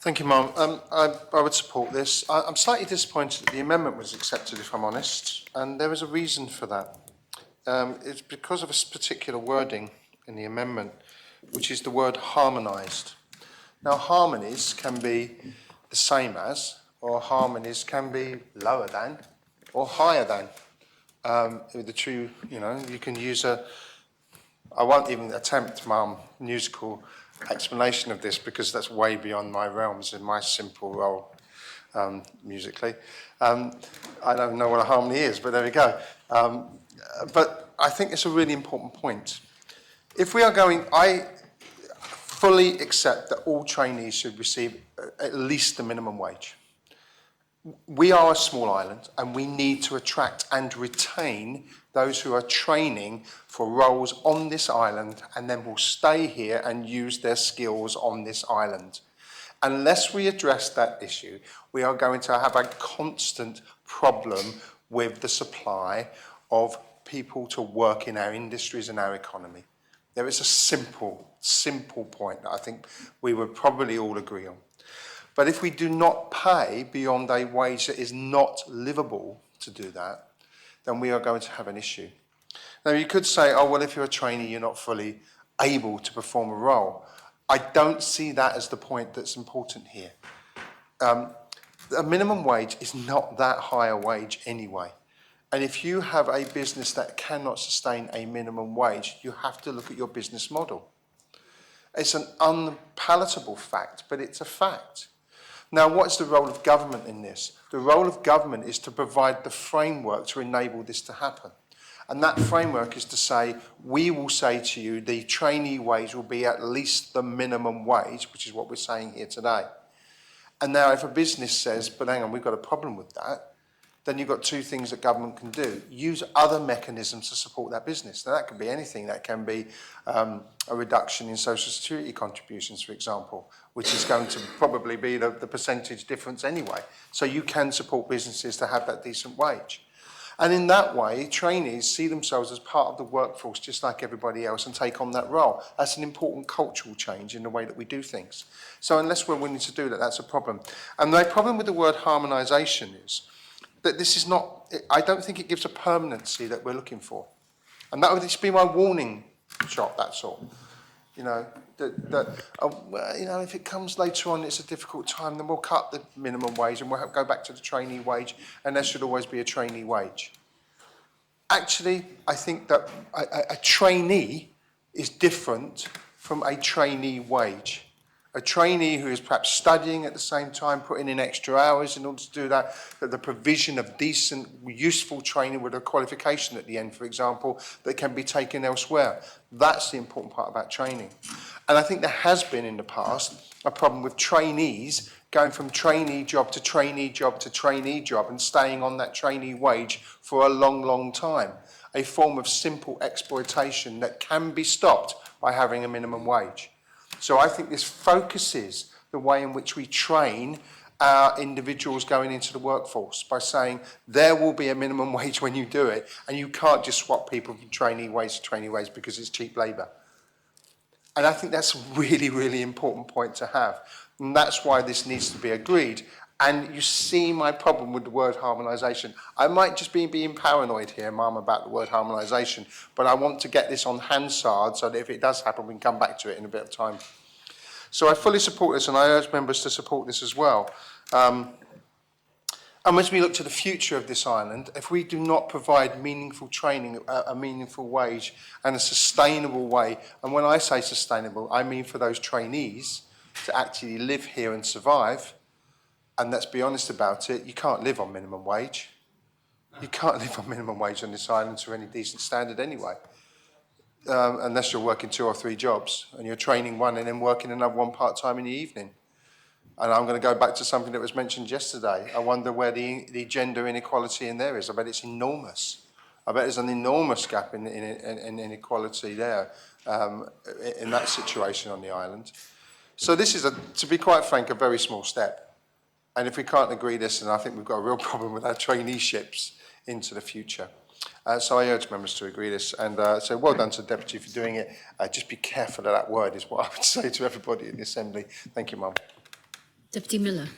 Thank you, Mum. I would support this. I'm slightly disappointed that the amendment was accepted, if I'm honest, and there is a reason for that. It's because of a particular wording in the amendment, which is the word harmonised. Now, harmonies can be the same as, or harmonies can be lower than, or higher than. The true, you can use I won't even attempt, Mum, musical explanation of this because that's way beyond my realms in my simple role musically. I don't know what a harmony is, but there we go. But I think it's a really important point. If we are going, I fully accept that all trainees should receive at least the minimum wage. We are a small island and we need to attract and retain those who are training for roles on this island and then will stay here and use their skills on this island. Unless we address that issue, we are going to have a constant problem with the supply of people to work in our industries and our economy. There is a simple point that I think we would probably all agree on. But if we do not pay beyond a wage that is not livable to do that, then we are going to have an issue. Now, you could say, oh, well, if you're a trainee, you're not fully able to perform a role. I don't see that as the point that's important here. A minimum wage is not that high a wage anyway. And if you have a business that cannot sustain a minimum wage, you have to look at your business model. It's an unpalatable fact, but it's a fact. Now, what's the role of government in this? The role of government is to provide the framework to enable this to happen. And that framework is to say, we will say to you, the trainee wage will be at least the minimum wage, which is what we're saying here today. And now if a business says, but hang on, we've got a problem with that, then you've got two things that government can do. Use other mechanisms to support that business. Now that could be anything. That can be a reduction in social security contributions, for example, which is going to probably be the percentage difference anyway. So you can support businesses to have that decent wage. And in that way, trainees see themselves as part of the workforce just like everybody else and take on that role. That's an important cultural change in the way that we do things. So unless we're willing to do that, that's a problem. And the problem with the word harmonisation is that this is not, I don't think it gives a permanency that we're looking for. And that would just be my warning shot, that's all. If it comes later on, it's a difficult time, then we'll cut the minimum wage and we'll go back to the trainee wage, and there should always be a trainee wage. Actually, I think that a trainee is different from a trainee wage. A trainee who is perhaps studying at the same time, putting in extra hours in order to do that, that the provision of decent, useful training with a qualification at the end, for example, that can be taken elsewhere. That's the important part about training. And I think there has been in the past a problem with trainees going from trainee job to trainee job to trainee job and staying on that trainee wage for a long, long time. A form of simple exploitation that can be stopped by having a minimum wage. So I think this focuses the way in which we train our individuals going into the workforce by saying there will be a minimum wage when you do it, and you can't just swap people from trainee wage to trainee wage because it's cheap labour. And I think that's a really, really important point to have. And that's why this needs to be agreed. And you see my problem with the word harmonisation. I might just be being paranoid here, Mum, about the word harmonisation, but I want to get this on Hansard so that if it does happen, we can come back to it in a bit of time. So I fully support this, and I urge members to support this as well. And as we look to the future of this island, if we do not provide meaningful training, a meaningful wage, and a sustainable way, and when I say sustainable, I mean for those trainees to actually live here and survive. And let's be honest about it, you can't live on minimum wage. You can't live on minimum wage on this island to any decent standard anyway, unless you're working 2 or 3 jobs and you're training one and then working another one part-time in the evening. And I'm going to go back to something that was mentioned yesterday. I wonder where the gender inequality in there is. I bet it's enormous. I bet there's an enormous gap in inequality there in that situation on the island. So this is, to be quite frank, a very small step. And if we can't agree this, then I think we've got a real problem with our traineeships into the future. So I urge members to agree this. And so well done to the Deputy for doing it. Just be careful of that word is what I would say to everybody in the Assembly. Thank you, Mum. Deputy Miller.